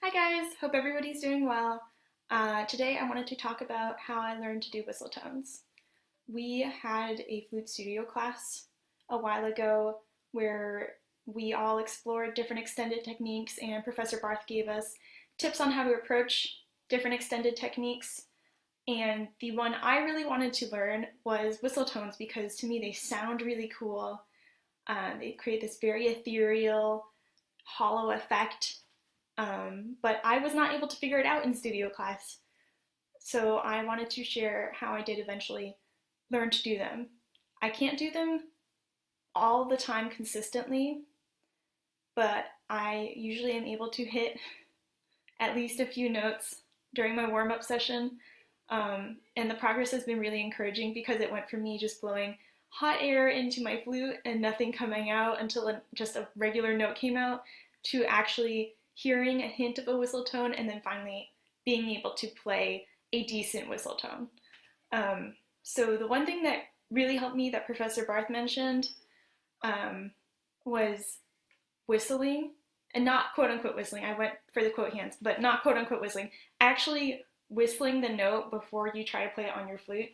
Hi guys, hope everybody's doing well. Today I wanted to talk about how I learned to do whistle tones. We had a flute studio class a while ago where we all explored different extended techniques and Professor Barth gave us tips on how to approach different extended techniques. And the one I really wanted to learn was whistle tones because to me they sound really cool. They create this very ethereal, hollow effect, but I was not able to figure it out in studio class. So I wanted to share how I did eventually learn to do them. I can't do them all the time consistently, but I usually am able to hit at least a few notes during my warm-up session. And the progress has been really encouraging because it went from me just blowing hot air into my flute and nothing coming out until just a regular note came out to actually hearing a hint of a whistle tone and then finally being able to play a decent whistle tone. So the one thing that really helped me that Professor Barth mentioned was whistling, and not quote unquote whistling. I went for the quote hands, but not quote unquote whistling. Actually whistling the note before you try to play it on your flute.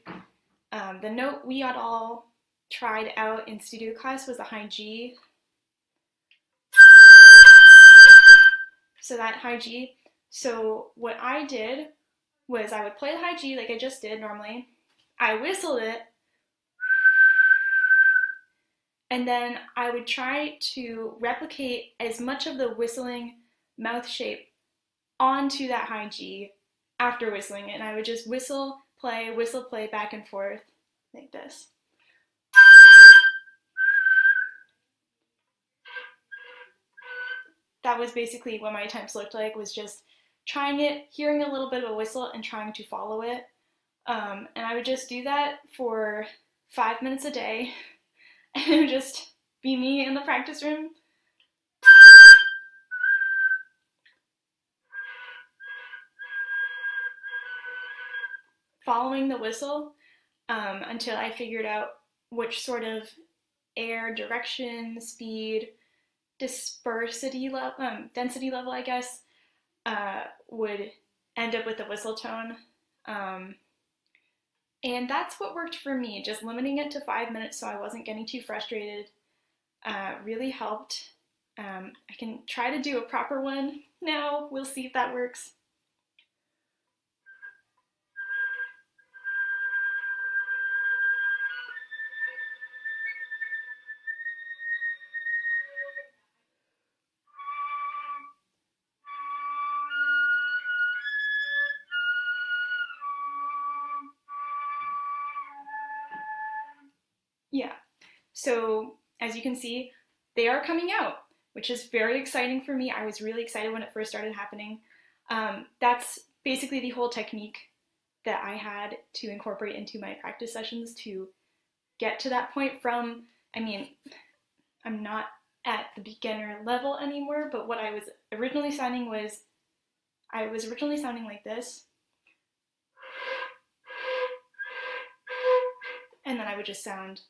The note we had all tried out in studio class was the high G. So that high G. So what I did was I would play the high G like I just did normally. I whistled it, and then I would try to replicate as much of the whistling mouth shape onto that high G after whistling it. And I would just whistle, play back and forth like this. That was basically what my attempts looked like, was just trying it, hearing a little bit of a whistle and trying to follow it. And I would just do that for 5 minutes a day. And it would just be me in the practice room. Following the whistle until I figured out which sort of air direction, speed, density level, I guess, would end up with the whistle tone. And that's what worked for me. Just limiting it to 5 minutes so I wasn't getting too frustrated really helped. I can try to do a proper one now. We'll see if that works. Yeah, so as you can see, they are coming out, which is very exciting for me. I was really excited when it first started happening. That's basically the whole technique that I had to incorporate into my practice sessions to get to that point from, I mean, I'm not at the beginner level anymore, but what I was originally sounding was, I was originally sounding like this, and then I would just sound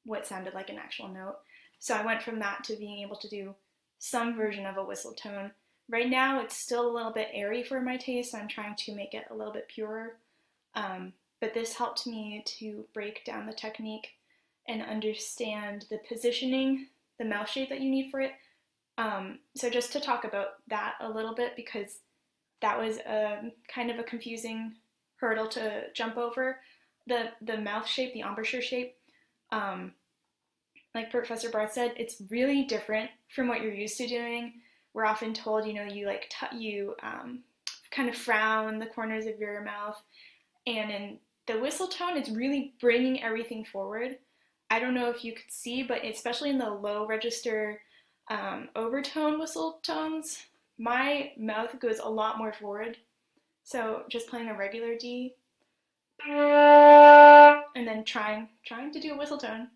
what sounded like an actual note. So I went from that to being able to do some version of a whistle tone. Right now it's still a little bit airy for my taste, so I'm trying to make it a little bit purer. But this helped me to break down the technique and understand the positioning, the mouth shape that you need for it. So just to talk about that a little bit, because that was kind of a confusing hurdle to jump over. The mouth shape, the embouchure shape, like Professor Barth said, it's really different from what you're used to doing. We're often told, you know, you kind of frown the corners of your mouth, and in the whistle tone, it's really bringing everything forward. I don't know if you could see, but especially in the low register overtone whistle tones, my mouth goes a lot more forward. So just playing a regular D, and then trying to do a whistle tone.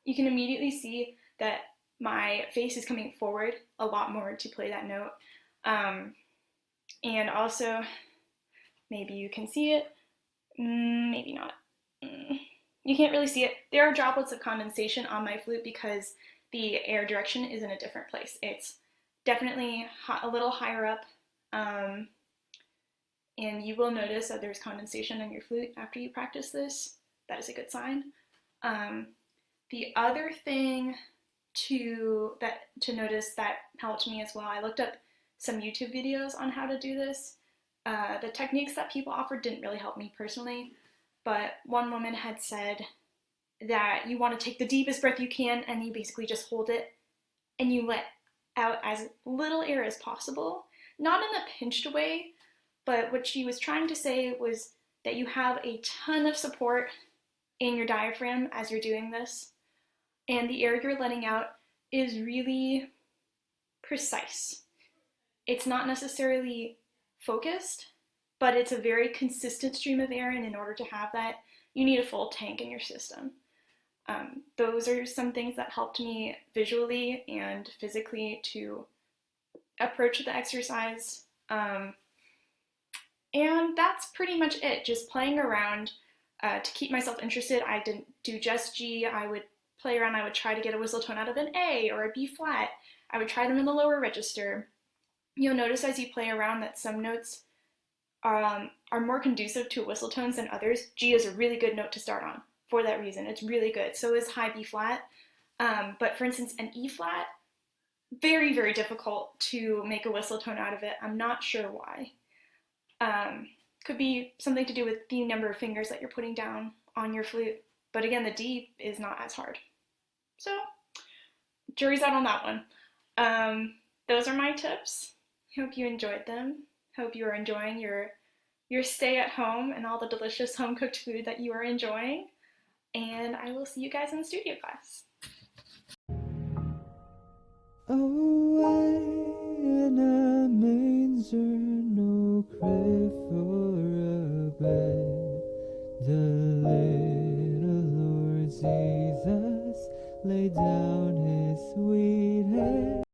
You can immediately see that my face is coming forward a lot more to play that note. And also, maybe you can see it, maybe not. You can't really see it. There are droplets of condensation on my flute because the air direction is in a different place. It's definitely a little higher up, um, and you will notice that there's condensation on your flute after you practice this. That is a good sign. Um, the other thing to notice that helped me as well, I looked up some YouTube videos on how to do this. The techniques that people offered didn't really help me personally, but one woman had said that you want to take the deepest breath you can and you basically just hold it and you let out as little air as possible. Not in a pinched way, but what she was trying to say was that you have a ton of support in your diaphragm as you're doing this, and the air you're letting out is really precise. It's not necessarily focused, but it's a very consistent stream of air, and in order to have that, you need a full tank in your system. Those are some things that helped me visually and physically to approach the exercise. And that's pretty much it, just playing around to keep myself interested. I didn't do just G. I would play around. I would try to get a whistle tone out of an A or a B flat. I would try them in the lower register. You'll notice as you play around that some notes are more conducive to whistle tones than others. G is a really good note to start on for that reason. It's really good. So is high B flat. But for instance, an E flat, very, very difficult to make a whistle tone out of it. I'm not sure why. Could be something to do with the number of fingers that you're putting down on your flute. But again, the D is not as hard. So, jury's out on that one. Those are my tips. Hope you enjoyed them. Hope you are enjoying your stay at home and all the delicious home-cooked food that you are enjoying. And I will see you guys in the studio class. Away in a manger, no crib for a bed. The little Lord Jesus laid down his sweet head.